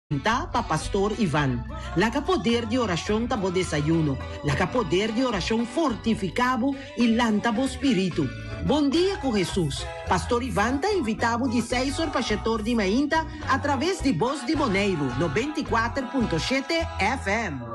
Ta pa Pastor Ivan. Laca poder de oração tabo desayuno. Laca poder de oração fortificado e lantabo espírito. Bom dia com Jesus. Pastor Ivan tá invitado de 6 horas para setor de Mainta através de Voz de Boneiro, 94.7 FM.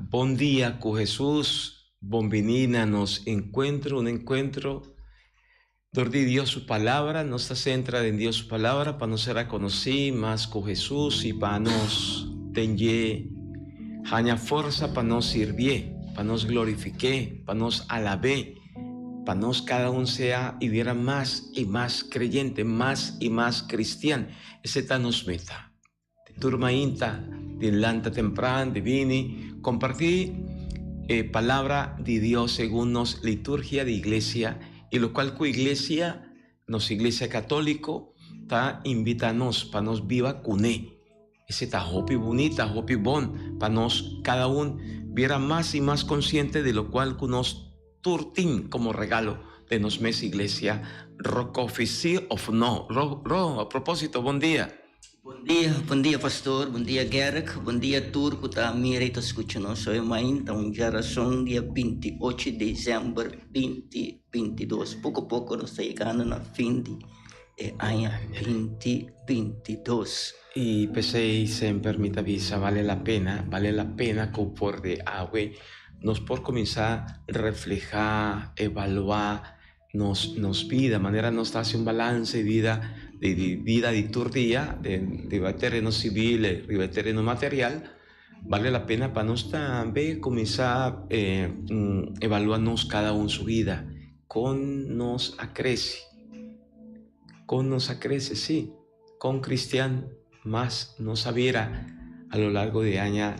Bom dia com Jesus, bienvenida nos encuentro, un encuentro donde Dios su palabra, nos está centrada en Dios su palabra para nos ser a conocer más con Jesús y para nos tener fuerza para nos servir, para nos glorificar, para nos alabar, para nos cada uno sea y viera más y más creyente, más y más cristiano. Ese está nos meta. Turma inta, de lanta temprano, de vini, compartir palabra de Dios según nos liturgia de iglesia, y lo cual con iglesia, nos iglesia católico, ta invitanos para nos viva cuné. Ese ta hopi bonita, hopi bon, para nos cada uno viera más y más consciente de lo cual con nos turtín como regalo de nos mes iglesia, rocofici of no. A propósito, buen día. Bom dia, pastor. Bom dia, Gerek. Bom dia, Turco. Tá mirando escutando. Soy Mainta, geração dia 28 de dezembro 2022. Pouco a pouco nós estamos chegando na fim de ano 2022. Y pensé sempre me avisa, vale la pena que por de agua nos por comenzar a reflejar, evaluar nos vida, manera nos hace un balance de vida de turdia, de terreno civil y terreno material. Vale la pena para nos también comenzar a evaluarnos cada uno su vida, con nos acrece, sí, con cristiano más nos sabiera a lo largo de año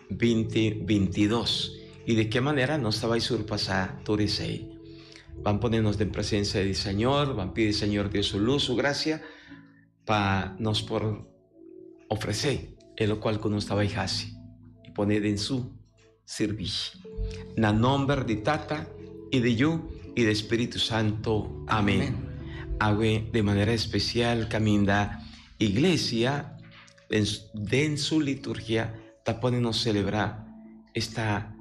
2022 y de qué manera nos estaba a surpasar todo ese. Van a ponernos en presencia del Señor, van a pedir al Señor Dios su luz, su gracia, para nos por ofrecer en lo cual nos estaba hijasi y poner en su servicio. En el nombre de Tata y de Yo y de Espíritu Santo. Amén. Hago de manera especial camina iglesia en su liturgia, está poniendo celebrar esta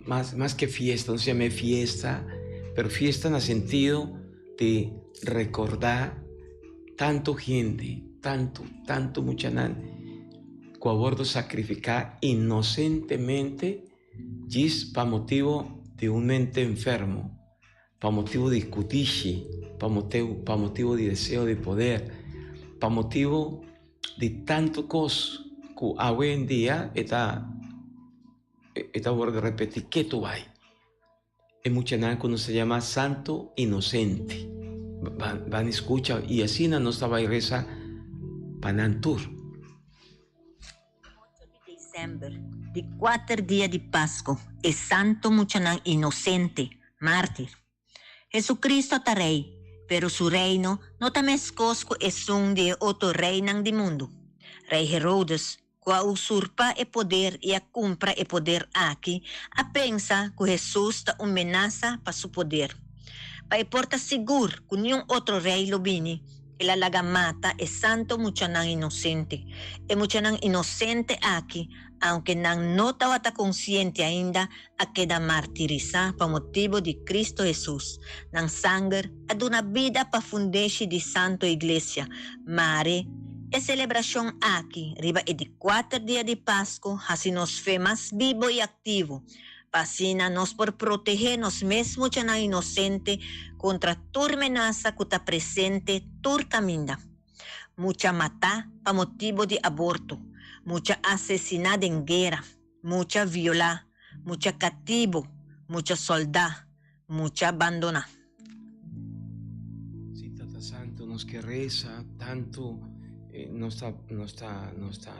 más que fiesta, no se llama fiesta, pero fiesta en el sentido de recordar tanto gente, tanto muchanan, que a bordo sacrificar inocentemente, gis para motivo de un mente enfermo, para motivo de discutir, para motivo de deseo de poder, para motivo de tanto cos que hoy en día está bordo repetir que tú vas. Es mucha nada cuando se llama santo inocente. Van a escuchar y así no estaba y reza panantur. 8 de diciembre, de 4 días de Pascua, es santo muchanan inocente, mártir. Jesucristo está rey, pero su reino no te mescosco es un de otro reino del mundo. Rey Herodes, que usurpa el poder y compra el poder aquí, a pensa que Jesús está amenaza para su poder. Para porta seguro que ningún otro rey lo viene, el alaga mata es santo muchanan inocente. El muchanan inocente aquí, aunque no estaba consciente ainda, a queda martirizar por motivo de Cristo Jesús. Nan sangre, ad una vida para fundeshi de santo iglesia, mare. A celebração aqui, riba é de 4 dias de Páscoa, assim nos faz mais vivo e ativo. Vacina nos por proteger nos mesmo que na inocente contra toda amenaça que está presente todo caminho. Muita matar para motivo de aborto, muita assassinada em guerra, muita violar, muita cativo, muita soldar, muita abandonar. Sí, Tata Santo, nos que reza tanto no está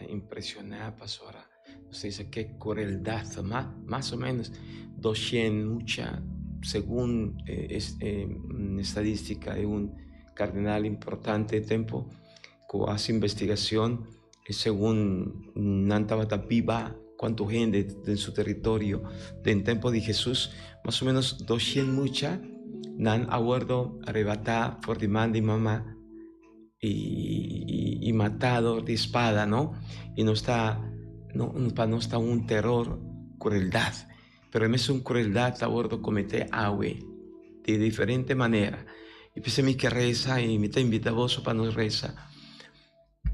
impresionada, pastora. Nos dice qué crueldad, más o menos 200, mucha, según estadística de un cardenal importante de tiempo que hace investigación, según Nantabata viva, cuánto gente en su territorio, en tiempo de Jesús, más o menos 200 mucha, nan aguardo arrebatada por demanda de mamá y matado de espada, ¿no? Y no está un terror, crueldad, pero es una crueldad aguardo comete agüe de diferente manera. Y pensé mi que reza y me te invita a vos para nos reza.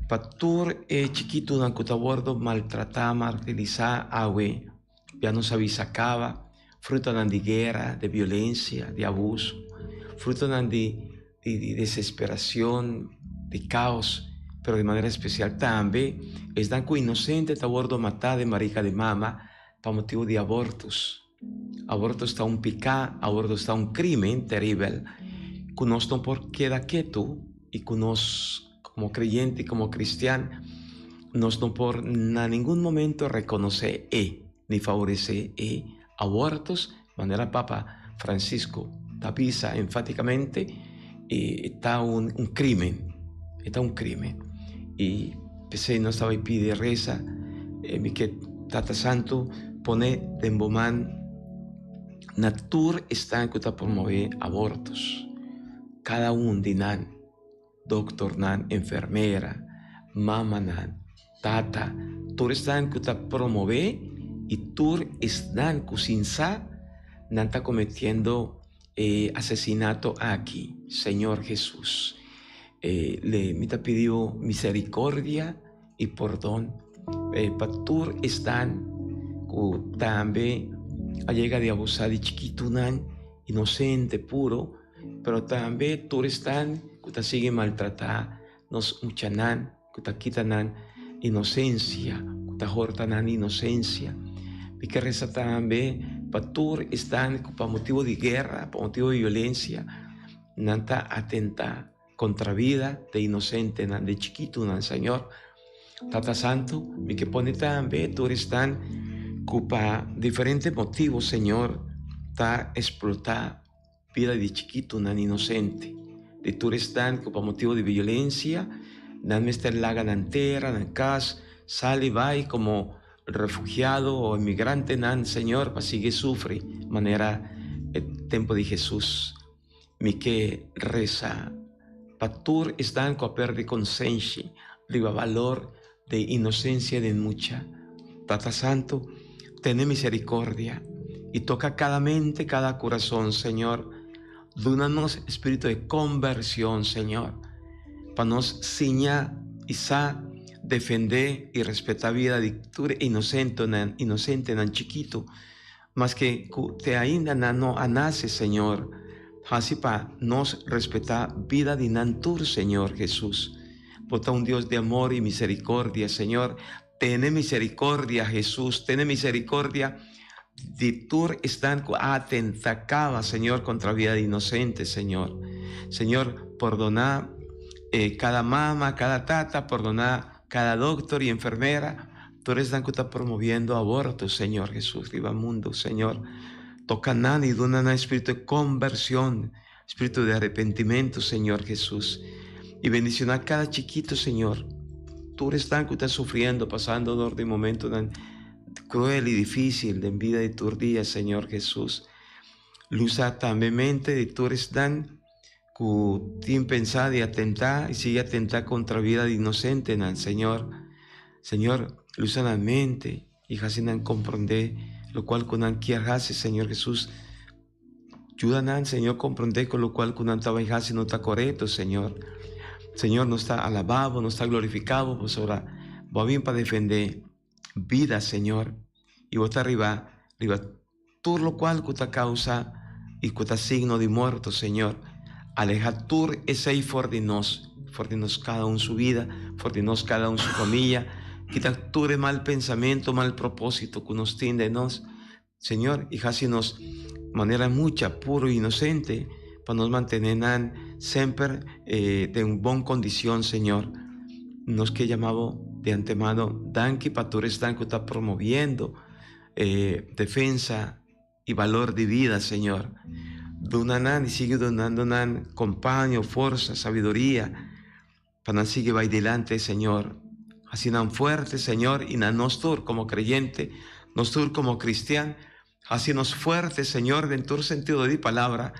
Patur chiquito na kutabordo maltratar, martirizar agüe, ya nos avisacaba, fruto de guerra, de violencia, de abuso, fruto de desesperación, de caos, pero de manera especial también es tan inocente tabordo matar de marica de mama para motivo de abortos. Aborto está un pecado, aborto está un crimen terrible, que nos no por queda quieto y que nos como creyente y como cristiano nos no por en ningún momento reconocer ni favorecer abortos, de manera Papa Francisco avisa enfáticamente está un crimen, está un crimen. Y pensé, no estaba y pide reza, mi que Tata Santo pone de embomán natur está en que promover abortos, cada un dinan, doctor nan, enfermera, mamá nan, tata, tur están que promover y tur están que sin sa nan está cometiendo asesinato aquí, Señor Jesús. Le me pidió misericordia y perdón. Patur están que también llega de abusar de chiquito nan, inocente, puro, pero también tur están que te sigue maltratar, nos muchanan, que te quitan inocencia, que te jortan inocencia. Y que reza también, patur están por motivo de guerra, por motivo de violencia, nanta atenta contra vida de inocente, de chiquito, Señor. Tata Santo, mi que pone también, tú están para diferentes motivos, Señor, está explotar vida de chiquito, inocente. De tú están para motivo de violencia, me está en la ganantera, en casa, sale y va y como refugiado o inmigrante, Señor, para sigue sufre, manera el tiempo de Jesús. Mi que reza, patur están con perder conciencia, riba valor de inocencia de mucha. Tata Santo, ten misericordia y toca cada mente, cada corazón, Señor. Dúnanos espíritu de conversión, Señor, para nos ciñar y defender y respetar vida de inocente nan chiquito, mas que te ainda no nace, Señor, así para nos respetar vida de nantur, Señor Jesús. Bota un Dios de amor y misericordia, Señor. Ten misericordia, Jesús, ten misericordia. De tur están atentacaba, Señor, contra vida de inocentes, Señor. Señor, perdona cada mamá, cada tata, perdona cada doctor y enfermera. Tú eres tan que está promoviendo abortos, Señor Jesús, riba mundo, Señor. Toca nan y dona espíritu de conversión, espíritu de arrepentimiento, Señor Jesús. Y bendicionar a cada chiquito, Señor. Tú eres tan que está sufriendo, pasando dolor de momento tan cruel y difícil de vida de tu día, Señor Jesús. Luza también mente de tú eres tan que tiene pensado y atentar y sigue atentar contra vida de inocente, Señor. Señor, luza la mente y hacen comprender lo cual con quiere hacer, Señor Jesús. Ayúdanos, Señor, comprender con lo cual con estaba y hace no está correcto, Señor. Señor, no está alabado, no está glorificado, pues ahora va bien para defender vida, Señor. Y vos arriba, todo lo cual que te causa y que te signo de muerto, Señor. Aleja tú ese ahí for de nos cada uno su vida, for de nos cada uno su familia. Quita tú de mal pensamiento, mal propósito que nos tiene de nos, Señor, y hácenos manera mucha, puro e inocente, para nos mantener siempre de una buena condición, Señor. nos que llamamos de antemano, danki patores dan que está promoviendo defensa y valor de vida, Señor. Donanan y sigue donando compañía, fuerza, sabiduría, para seguir adelante, Señor. Así tan fuerte, Señor, y nosotros como creyente, nosotros como cristiano, así nos fuerte, Señor, en todo sentido de palabra,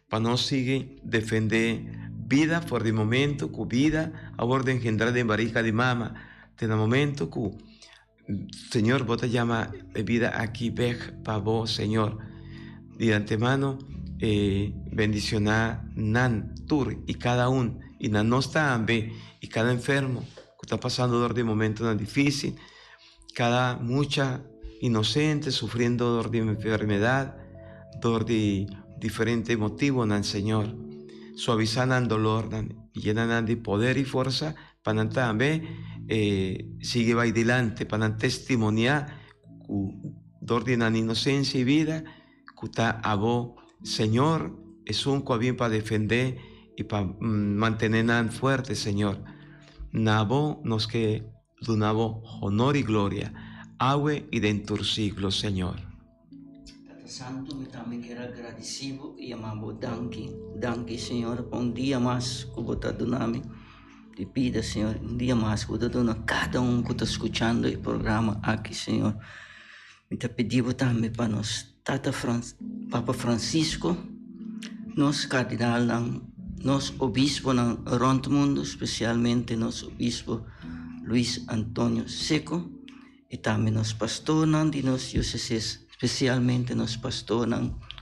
para nos seguir defender vida por el momento, que vida a borde engendrar de barriga de mama, en el momento que, Señor, vos te llama de vida aquí, vej, para vos, Señor. De antemano, bendicionar nan, tur y cada uno, y na nos también, y cada enfermo que está pasando dolor de momento tan difícil, cada mucha inocente sufriendo dolor de enfermedad, dolor de diferente motivo, nan, Señor. Suavizan el dolor, nan, y llenan de poder y fuerza, para también sigue adelante, para testimoniar dolor de inocencia y vida, que está a vos, Señor, es un bien para defender y para mantener fuerte, Señor. Nabo nos que donavo honor y gloria, agüe y dentro siglo, Señor. Tata Santo, me también quiero agradecido y amabo danki, Señor, por un día más que vos estás donando. Te pido, Señor, un día más que vos estás donando a cada uno que está escuchando el programa aquí, Señor. Me te pedimos también para nos Papa Francisco, nos cardenal, nos obispo en el mundo, especialmente nos obispo Luis Antonio Seco, y también nos pastor de nos diócesis, especialmente nos pastor,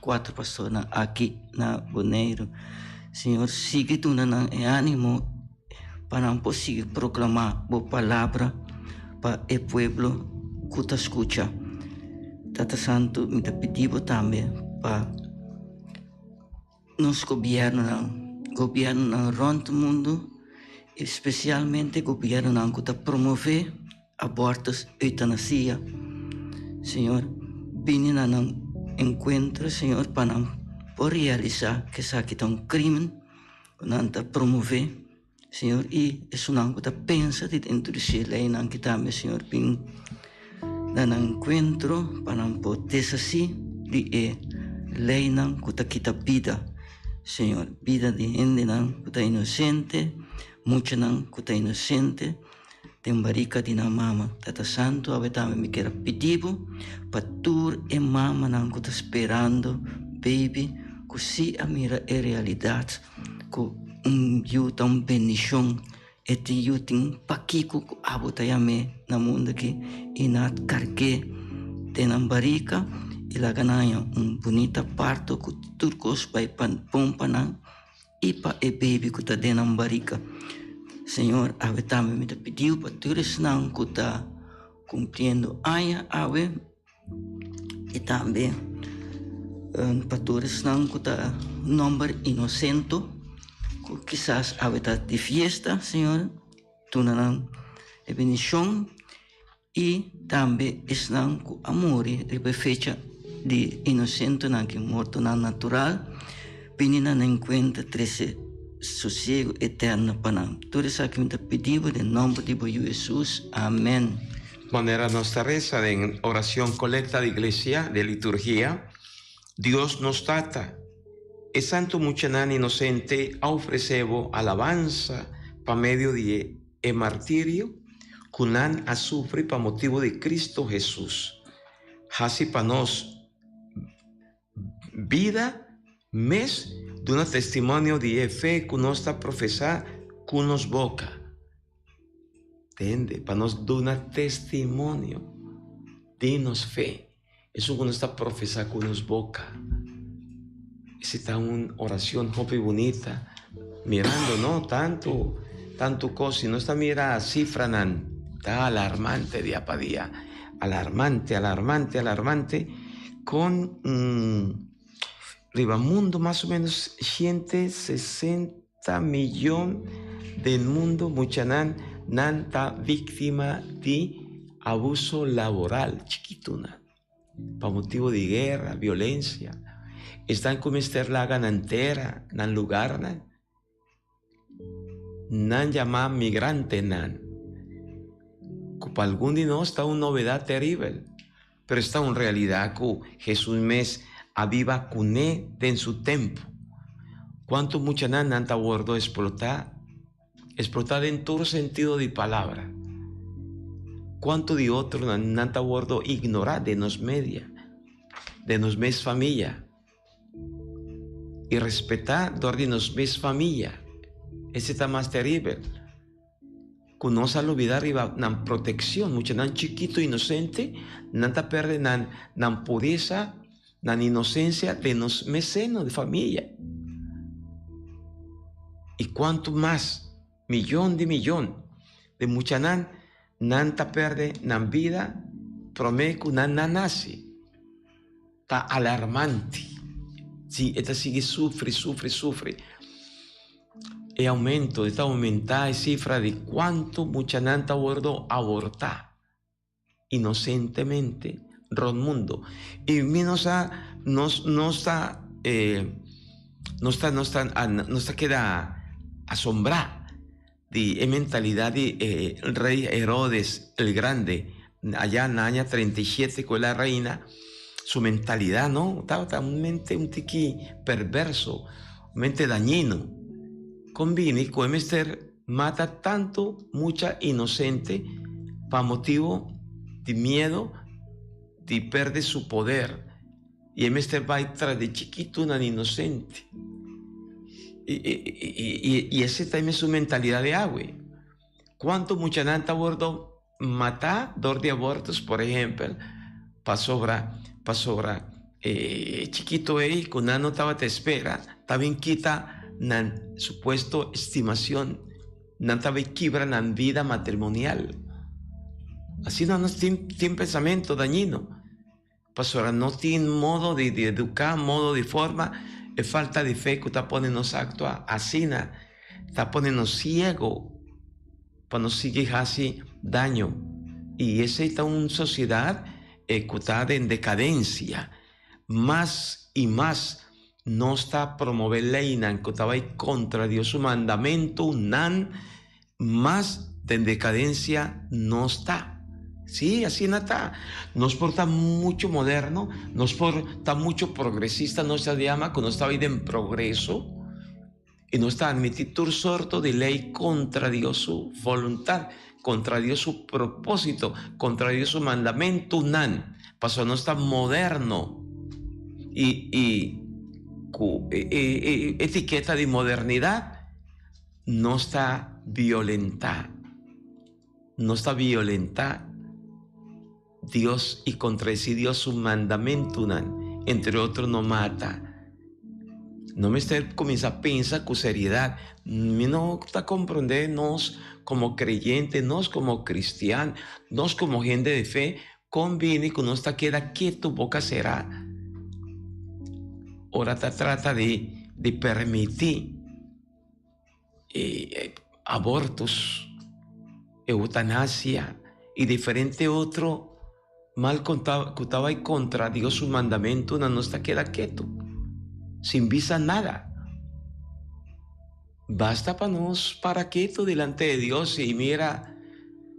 4 pastores aquí en Bonaire. Señor, sigue dando ánimo para poder proclamar la palabra para el pueblo que te escucha. Tata Santo, me te pedimos también para nos governo no mundo, especialmente governo que te promove abortos, eutanasia. Señor, vine a un encuentro, Señor, para realizar que esa que un crimen, que te promove, Señor, y es una que te pensa de introducir la ley que también, Señor, vine dan encuentro para poder así de lei que te quita vida, Señor, vida de gente que está inocente, mucha que está inocente, tem barriga de na mama, Tata Santo, a también me quiero pedir para tu e mama que está esperando, baby, que si a mira é realidad, que yuta bendición, este yutin paquico que abota yame na mundo que inat carque tenan barriga y la ganaya bonita parto que turcos vai pompanang y pa e baby que está denan barriga. Señor, ave también me te pediu para tu resnan que está cumpliendo año ave y también para tu resnan que está nombre inocente. Quizás habita de fiesta, Señor, tunanan de bendición y también están con amor y fecha de inocente que muerto natural, vienen en cuenta 13 sosiego eterno para nosotros. Todo eso que me te pedimos en nombre de Jesús. Amén. Manera nuestra reza en oración colecta de iglesia, de liturgia. Dios nos trata. Es santo muchanan inocente ofrecebo alabanza pa medio de martirio, cunan a sufrir pa motivo de Cristo Jesús. Hasi pa nos vida mes de un testimonio de fe que nos está profesar con nos boca. Entende? Pa nos dar un testimonio de nos fe. Eso que nos está profesar con nos boca. Esa está una oración muy bonita, mirando, ¿no? Tanto cosa, y no está mira cifra, está alarmante día para día, alarmante, con mundo más o menos 160 millones del mundo, mucha nanta víctima de abuso laboral, chiquituna, para motivo de guerra, violencia. Están como ester la nan lugar nan llamar migrante nan. para algún de nós está una novedad terrible, pero está una realidad que Jesús mes aviva cuné en su tiempo. Cuánto mucha nanta bordo explotar en todo sentido de palabra. Cuánto de otro nanta bordo ignorar de nos media, de nos mes familia, y respetar de nos mes familia. Ese está más terrible. Que no se olvidar la protección, mucha nan chiquito inocente, nanta perde nan pureza, nan inocencia de nos mecenos de familia. Y cuánto más, millón de mucha nanta perde nan vida, promeco nan nace. Está alarmante. Sí, esta sigue sufre. E aumento, está aumentar la cifra de cuánto mucha nanta bordo abortar inocentemente ron mundo. Y no está queda asombrada de mentalidad de rey Herodes el Grande, allá en el año 37 con la reina, su mentalidad, ¿no? Estaba un mente un tiqui perverso, mente dañino. Conviene con Mester mata tanto mucha inocente para motivo de miedo de perder su poder. Y Mester va tras de chiquito una inocente. Y ese también es su mentalidad de agua. ¿Cuánto mucha nanta bordo mata dor de abortos, por ejemplo, para sobra chiquito con una nota te espera, también quita nan supuesto estimación, nan tabe quibra nan vida matrimonial. Así no tiene pensamiento dañino. Pastora, no tiene modo de educar, modo de forma, es falta de fe que está poniendo actua así, está poniendo ciego, para no seguir así daño. Y esa está una sociedad que está en decadencia, más y más. No está promover ley que estaba contra Dios su mandamiento, más de decadencia no está. Sí, así no está. No es por estar mucho moderno, no es por estar mucho progresista, no se llama que no está ahí en progreso y no está admitido sorto de ley contra Dios su voluntad, contra Dios su propósito, contra Dios su mandamiento, pasó no está moderno y etiqueta de modernidad no está violenta Dios y contradecidió su mandamiento, entre otros no mata. No me esté comienza a pensar con seriedad, no está comprender nos como creyentes, nos como cristianos, nos como gente de fe, conviene que no está queda quieto, boca será. Ahora trata de permitir abortos, eutanasia y diferente otro mal contaba y contra Dios su mandamiento, no está queda quieto, sin visa nada. Basta para nos para quieto delante de Dios y mira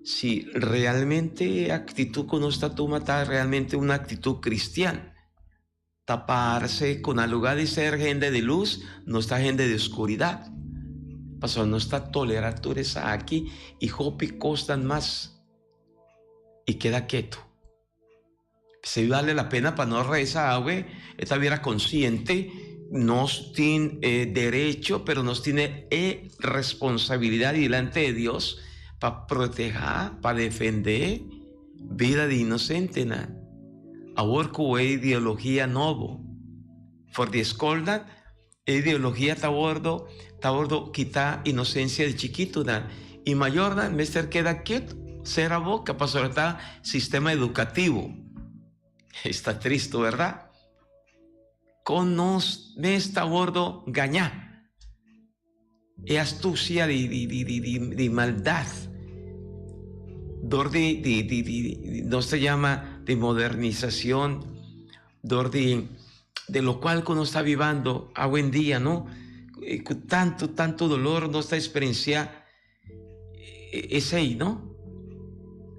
si realmente actitud que no está tomada realmente una actitud cristiana. Taparse con el lugar de ser gente de luz, no está gente de oscuridad. Pasó, no está toleradores aquí y hopi costan más y queda quieto. Se vale la pena para no rezar, güey. Esta viera consciente, nos tiene derecho, pero nos tiene responsabilidad delante de Dios para proteger, para defender vida de inocente, ahora que ideología nuevo. For the escolda, ideología está bordo quitar inocencia de chiquito, y mayor, Mester queda quieto, será boca para soltar sistema educativo. Está triste, ¿verdad? Con nos me está bordo gañar. Es astucia de maldad. Dor no se llama de modernización, dor de lo cual uno está viviendo hoy en día, ¿no? Tanto dolor no está experienciando, es ahí, ¿no?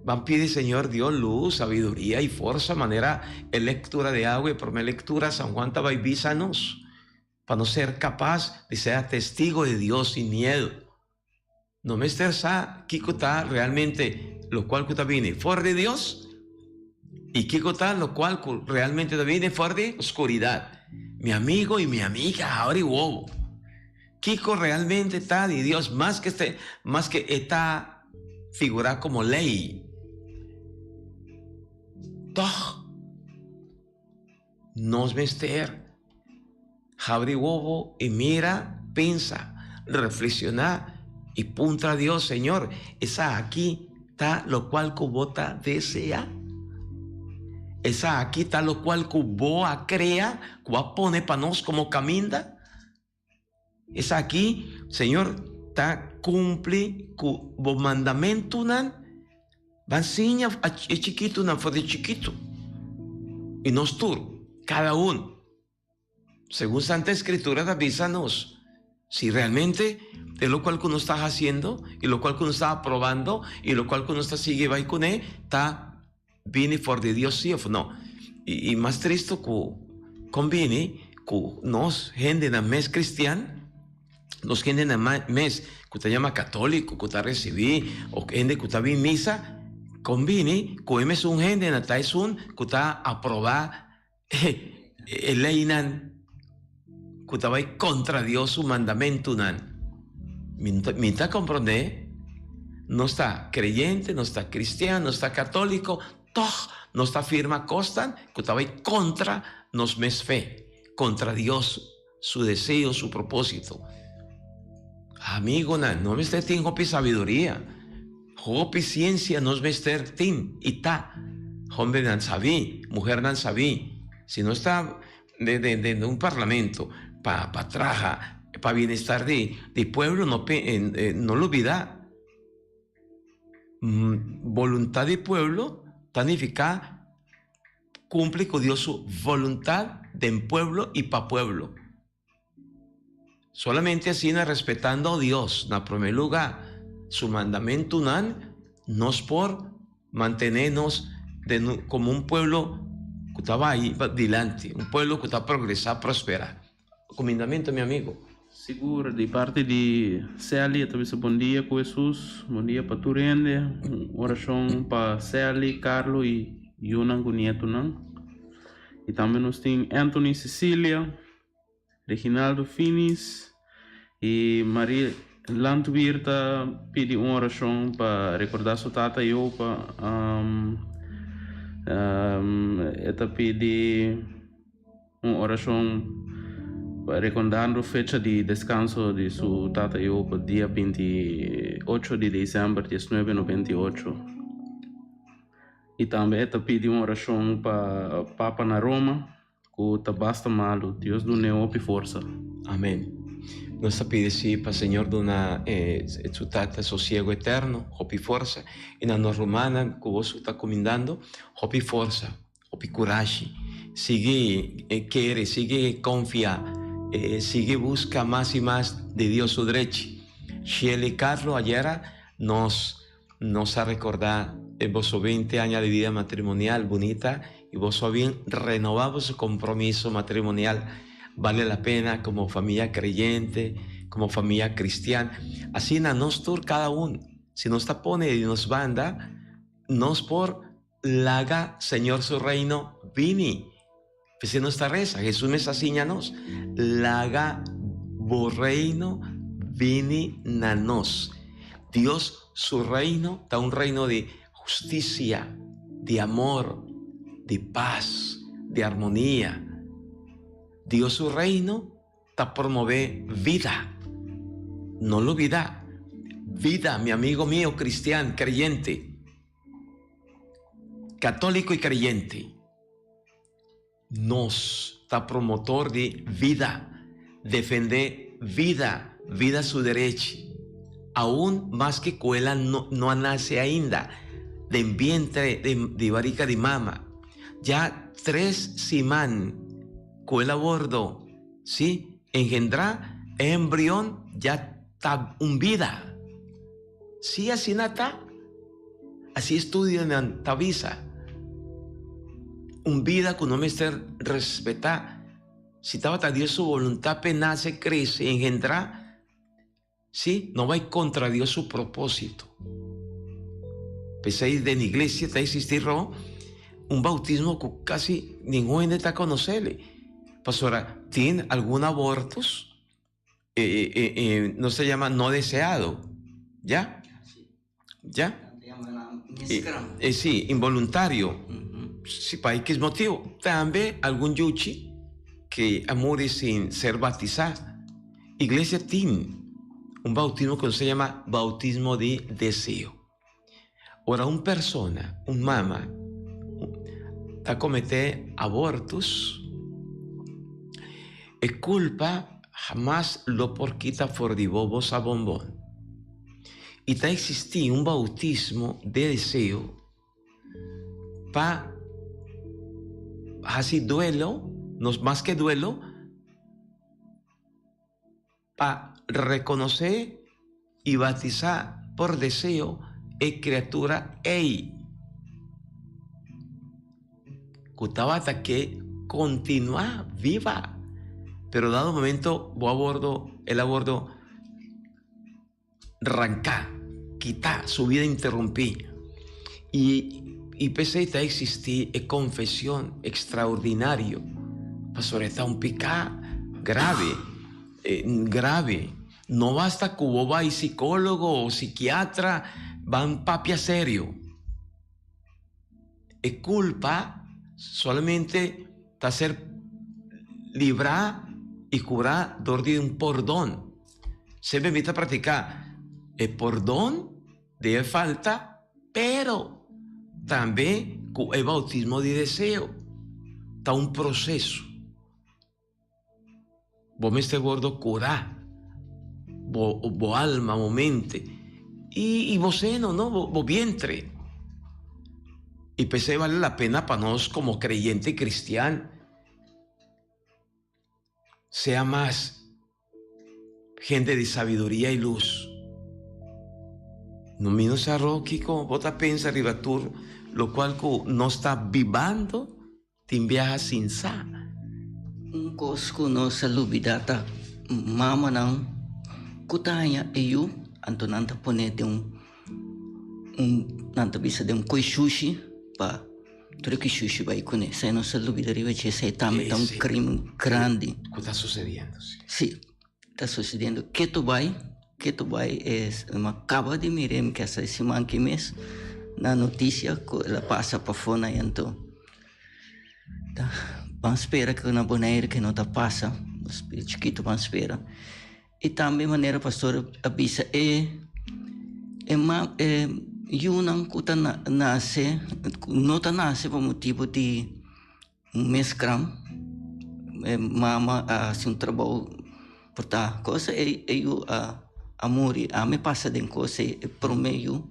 van a pedir, Señor Dios, luz, sabiduría y fuerza, manera de lectura de agua y por mi lectura, San Juan tabaivísanos, para no ser capaz de ser testigo de Dios sin miedo. No me estresa, Kiko está realmente, lo cual está viene fuera de Dios, y Kiko está lo cual realmente viene fuera de oscuridad. Mi amigo y mi amiga, ahora y wow. Kiko realmente está de Dios, más que esta figura como ley. Toch, nos mester, abre huevo y mira, piensa, reflexiona y punta a Dios, Señor. Esa aquí está lo cual cubota desea. Esa aquí está lo cual cuboa crea, cuba pone para nos como caminda. Esa aquí, Señor, está cumple cu mandamento nan. Va enseña es chiquito, no fue de chiquito. Y nos tur, cada uno. Según Santa Escritura, avísanos si realmente de lo cual uno está haciendo y lo cual uno está aprobando y lo cual uno está sigue va con él, está viene por de Dios sí o no. Y más triste que conviene que nos gente en mes cristiano, nos gente en mes que te llama católico, que te recibí o gente que te vi misa. Conviene que es un gente en es un que está aprobado el ley nan que está contra Dios su mandamiento nan. Minta comprende, no está creyente, no está cristiano, no está católico, todo no está firma costan que está contra nos mes fe, contra Dios, su deseo, su propósito. Amigo nan, no me esté tengo sabiduría. Hopi ciencia nos mester tin y ta. Hombre nan sabí, mujer nan sabí. Si no está de un parlamento para trabajar, para bienestar de pueblo, no lo olvida. Voluntad de pueblo, significa cumple con Dios su voluntad de pueblo y para pueblo. Solamente así, respetando a Dios, en primer lugar, su mandamiento nos por mantenernos como un pueblo que estaba ahí adelante, un pueblo que está progresando, prosperar. Comandamiento, mi amigo. Seguro, de parte de Celi, talvez bom dia com Jesus, bom dia para tu rende, oração para Celi, Carlos e Yunan com Nieto, não? E também nós temos Anthony Cecília, Reginaldo Finis e Maria Landweer pedi uma oração para recordar sua tata e eu para pedi uma oração para recordar a fecha de descanso de sua tata e eu para dia 28 de dezembro de 1998. E também pedi uma oração para Papa na Roma, que basta malo, Deus do neo e força. Amém. Nos pide sí para Señor de una tata sosiego eterno, hopi fuerza, y na nos romana que vos está comandando, hopi fuerza, hopi coraje, sigue quiere, sigue confía, sigue busca más y más de Dios su derecho. Shelly Carlos ayer nos ha recordado vos 20 años de vida matrimonial bonita y vos bien renovado su compromiso matrimonial. Vale la pena como familia creyente, como familia cristiana. Así nos tur cada uno. Si nos pone y nos banda, nos por laga Señor su reino vini. Pues si nuestra reza, Jesús me nos laga bo reino vini nanos. Dios su reino está un reino de justicia, de amor, de paz, de armonía. Dios su reino está promover vida, no lo vida, mi amigo mío cristiano, creyente, católico y creyente, nos está promotor de vida, defender vida su derecho, aún más que cuela no nace ainda, de vientre de barriga de mama, ya 3 semanas cuela bordo, ¿sí? Engendrar embrión ya está un vida. Sí, así nata. así estudian en Tavisa. Vida que no me esté respetar. Si estaba a Dios su voluntad, nace, crece, engendra, ¿sí? No va contra Dios su propósito. Pensé de la iglesia está existiendo un bautismo que casi ningún está a conocerle. Pastora, ¿tiene algún abortos? No se llama no deseado. ¿Ya? ¿Ya? Sí, involuntario. Sí, para X motivo. También algún yuchi que muere sin ser bautizado. Iglesia tiene un bautismo que se llama bautismo de deseo. Ahora, una persona, un mamá, está cometiendo abortos, es culpa jamás lo por quita for di bobos a bombón. Y está existiendo un bautismo de deseo para así duelo, no más que duelo, para reconocer y bautizar por deseo es criatura Cutabata que continúa viva, pero dado momento el abordo arrancar, quitar, su vida interrumpir. Y pese a existir confesión extraordinario, pastor, está un picá grave. No basta que vos va y psicólogo o psiquiatra, van papia serio. Es culpa solamente de ser librar y curar de un perdón. Se me invita a practicar el perdón de falta, pero también el bautismo de deseo. Está un proceso. Vos me estés gordo curar, vos alma, vos mente, y vos seno, ¿no? Vos vientre. Y pensé vale la pena para nosotros como creyente cristiano, sea más gente de sabiduría y luz. No menos arróquico, vos te piensas ribatur, lo cual no está vivando, te viaja sin sa. Un cosco no salubidata mama não kutanya eu antonanta pone de nanta bisa de coixuxi pa tudo que xuxi vai kune sai no salubidari vai sai também tá crime grande que está sucedendo. Sim, está sucedendo que tu vai é uma acaba de mirar que essa semana que mês na notícia ela passa para fora então tá. Vamos esperar que na boneira que não está passa, os chiquitos vão esperar. E também maneira pastor avisa não que nasce, não está nasce por motivo de mescram, mama assim trabalho por tal coisa eu a morrer, a me passa de coisa por meio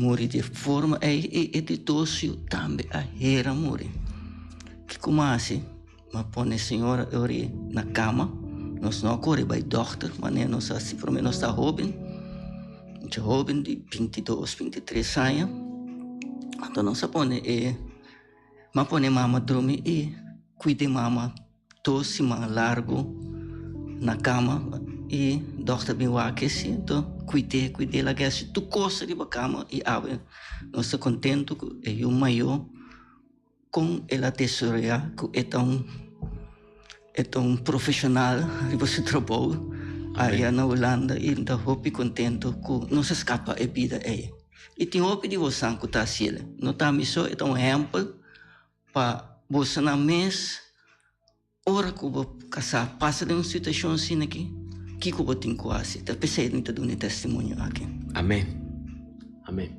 morrer de forma e de doce também a era morrer. Que como assim? Mas põe a senhora ori na cama, nós não corre vai doctor, mas nós assim por menos está jovem de 22, 23 anos, então nós põe mas põe mama dormir e cuide mama doce mais largo na cama e doctor bem o aquece, então cuide lá que tu costa de cama e abre. Nós estamos contentes que o maior com ela tesouraria que é tão profissional de você trabalha aí na Holanda e então hope contente que não se escapa a vida aí. E tem hope de você que está assim, não está missão é um exemplo para você na mês hora que você casar passa de uma situação assim aqui. Que eu tenho quase, tá pensando em todo um testemunho aqui. Amém. Amém.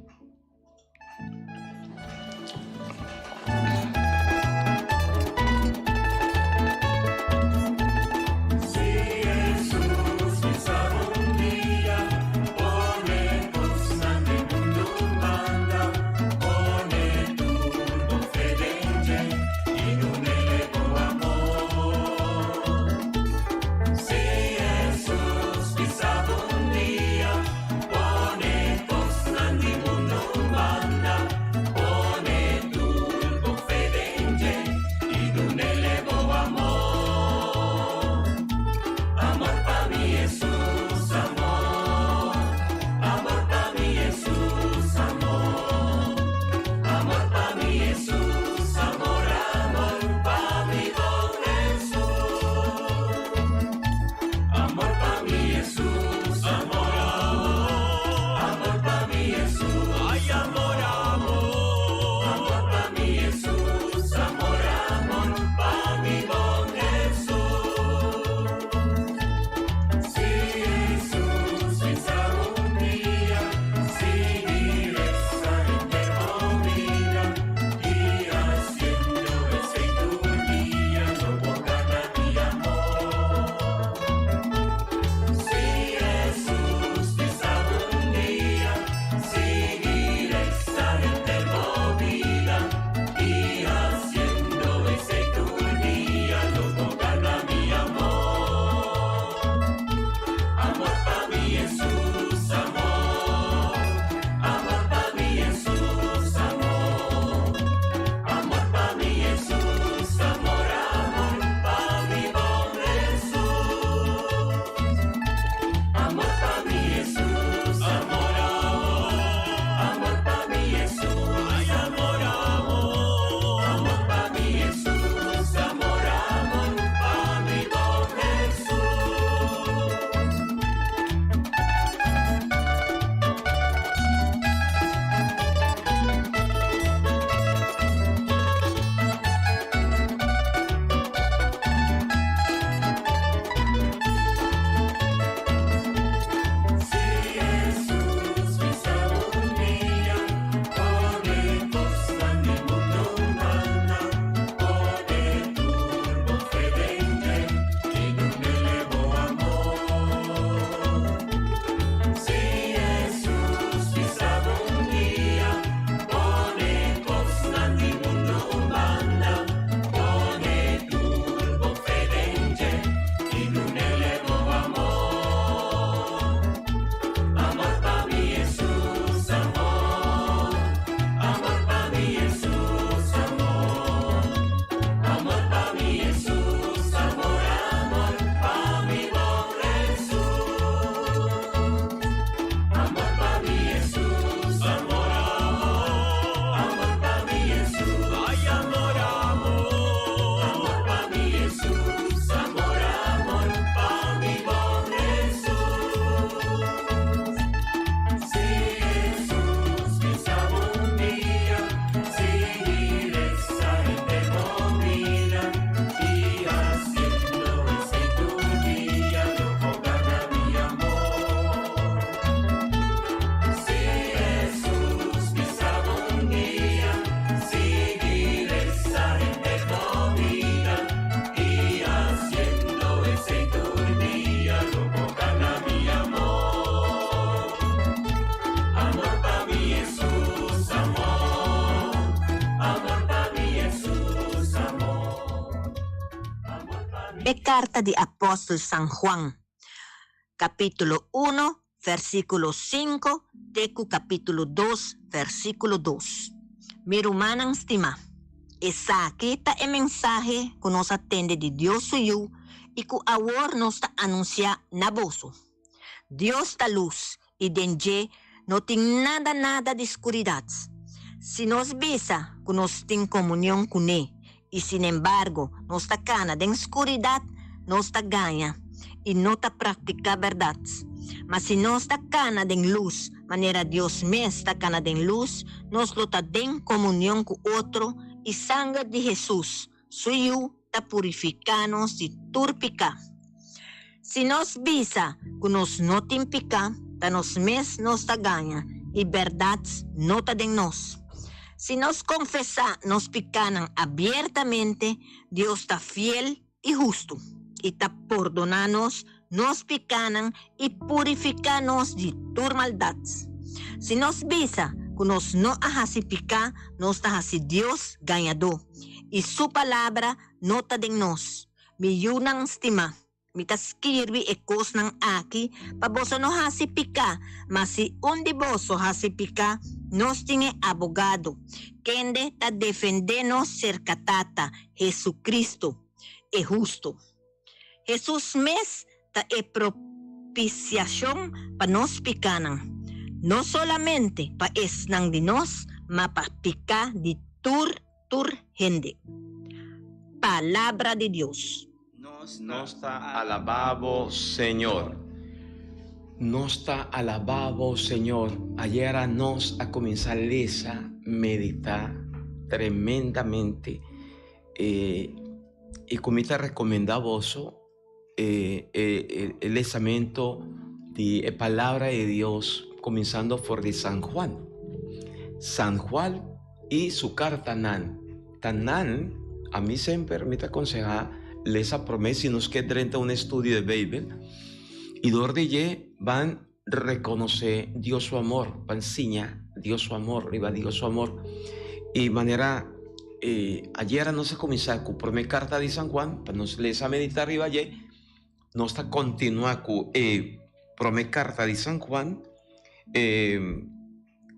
Pone Ve carta de apóstol San Juan, capítulo 1, versículo 5, tecu capítulo 2, versículo 2. Mi hermana estima, esa kita e mensaje que nos atende de Dios suyo y que ahora nos anuncia na boso. Dios da luz y denje no tiene nada de oscuridad. Si nos besa que nos tiene comunión con él y sin embargo nos está cana de oscuridad, nos está gana y no está practica verdad. Mas si nos está cana de luz, manera Dios me está cana de luz, nos lo está en comunión con otro y sangre de Jesús, suyo está purificanos de turpica. Si nos visa que nos no timpica, ta nos mes nos ta ganha y verdad no ta den nos. Si nos confesa nos picanan abiertamente, Dios está fiel y justo y ta perdonanos nos picanan y purificanos de tur maldad. Si nos visa que nos no hasi pica, nos ta hasi Dios ganhador y su palabra no ta den nos. Mi yunang stima. Mitas kirbi e kos ng aki, paboso no hasi pika, masi undi boso hasi pika, nos tinge abogado, kende ta defendenos cercatata, Jesucristo, e justo. Jesús mes ta e propiciación pa nos pikanan, no solamente pa es nang dinos, mapa pika di tur gente. Palabra de Dios. Nostra alababo, Señor. Nostra alababo, Señor. Ayer nos a comenzar a meditar tremendamente y como te recomendamos el lesamento de palabra de Dios comenzando por de San Juan. San Juan y su carta Tanan, a mí siempre me aconseja esa promesa y nos queda dentro un estudio de Biblia y donde van a reconocer Dios su amor, van a enseñar Dios su amor, arriba Dios su amor y manera ayer nos ha comenzado con la primera carta de San Juan para nos leer a meditar arriba ayer nos está continuando con la primera carta de San Juan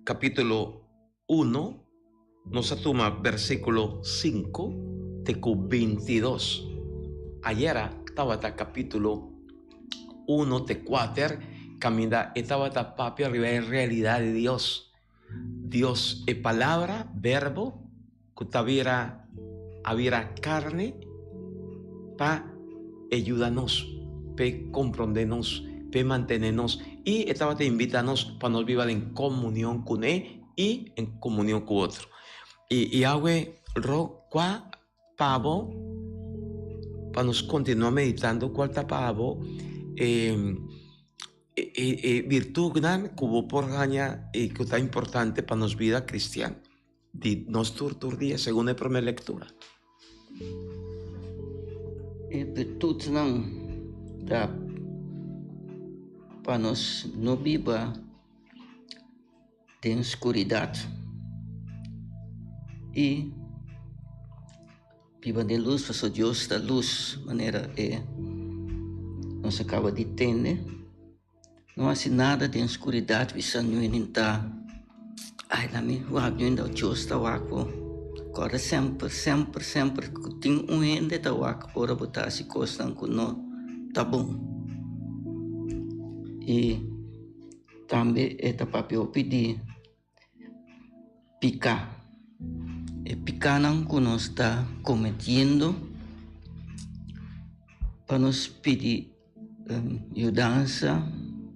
capítulo 1 nos toma versículo 5 de 22. Ayer estaba el capítulo 1 de 4, camina estaba el papi arriba de realidad de Dios. Dios es palabra, verbo, que había carne para ayudarnos, para comprendernos, para mantenernos y estaba te invitarnos para nos vivir en comunión con él y en comunión con otro. Y hago qua pavo para nos continuar meditando cuál tapavo virtud gran que por gaña y que está importante para nos vida cristiana de nos tur día según la primera lectura. Virtud da para nos no viva de oscuridad y viva de luz, porque Dios da luz, maneira nos acaba de entender. Não há nada de escuridade, visa não está. Ai, lá me wag não Deus está wako. Agora sempre que tem ende está wako para botar se coisas que não tá bom. E também é papel pedir picar. Picanan que nos está cometiendo para nos pedir ayudanza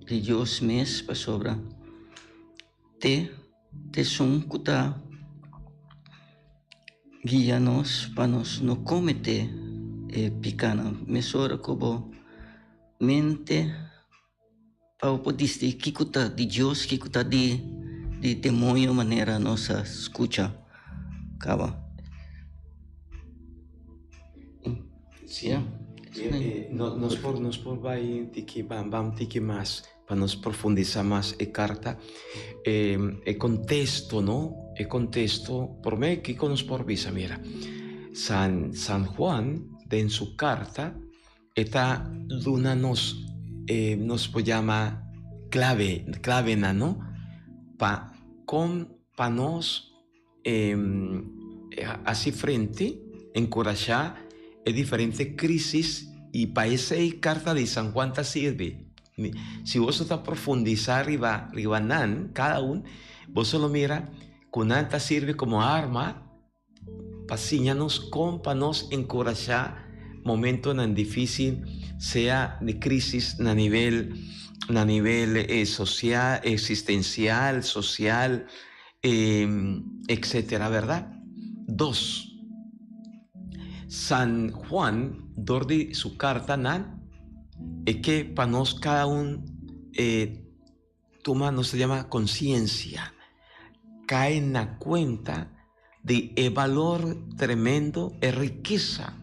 de Dios mesmo para sobre te son que está guia-nos para nos não cometer picanan mesora como mente para poder dizer que está de Deus que está de demônio maneira nossa escuta. Acaba. Sí. Nos por vai tiki bam tiki más para nos profundizar más e carta e contexto, ¿no? E contexto por me que nos por visa mira. San Juan en su carta esta luna nos llama clave, ¿no? Pa nos así frente, encorajar en diferentes crisis, y para esa carta de San Juan te sirve. Si vos estás profundizar ribanan, cada uno, vos solo mira, Cunan te sirve como arma para nos encorajar momentos tan difíciles, sea de crisis a nivel social, existencial, social, etcétera, ¿verdad? 2. San Juan, de su carta, es que para nos cada uno toma, se llama conciencia, cae en la cuenta de el valor tremendo, es riqueza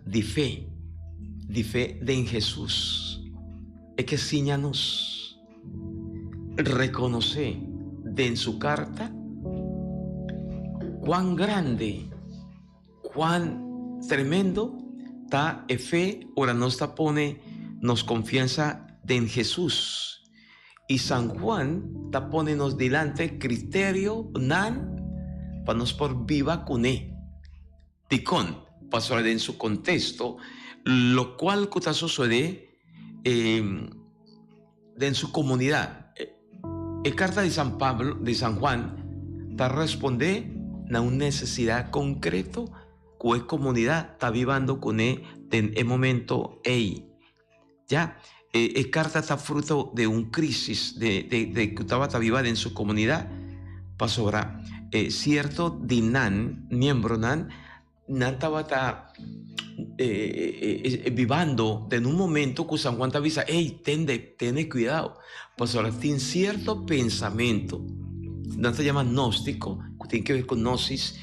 de fe de en Jesús. Es que síñanos reconocer de en su carta cuán grande, cuán tremendo está la fe, ahora nos nos confianza de en Jesús. Y San Juan ta pone nos delante criterio para nos por viva con él. Ticón, pasó en su contexto, lo cual que sucede en su comunidad. La carta de San Pablo, de San Juan, ta responde a una necesidad concreto que la comunidad está viviendo con él en el momento ahí. Ya, la carta está fruto de una crisis de que estaba viva en su comunidad. Pasó ahora, cierto de miembro estaba viviendo en un momento que San Juan te avisa, hey, ten cuidado. Pues ahora tiene cierto pensamiento, no se llama gnóstico, que tiene que ver con gnosis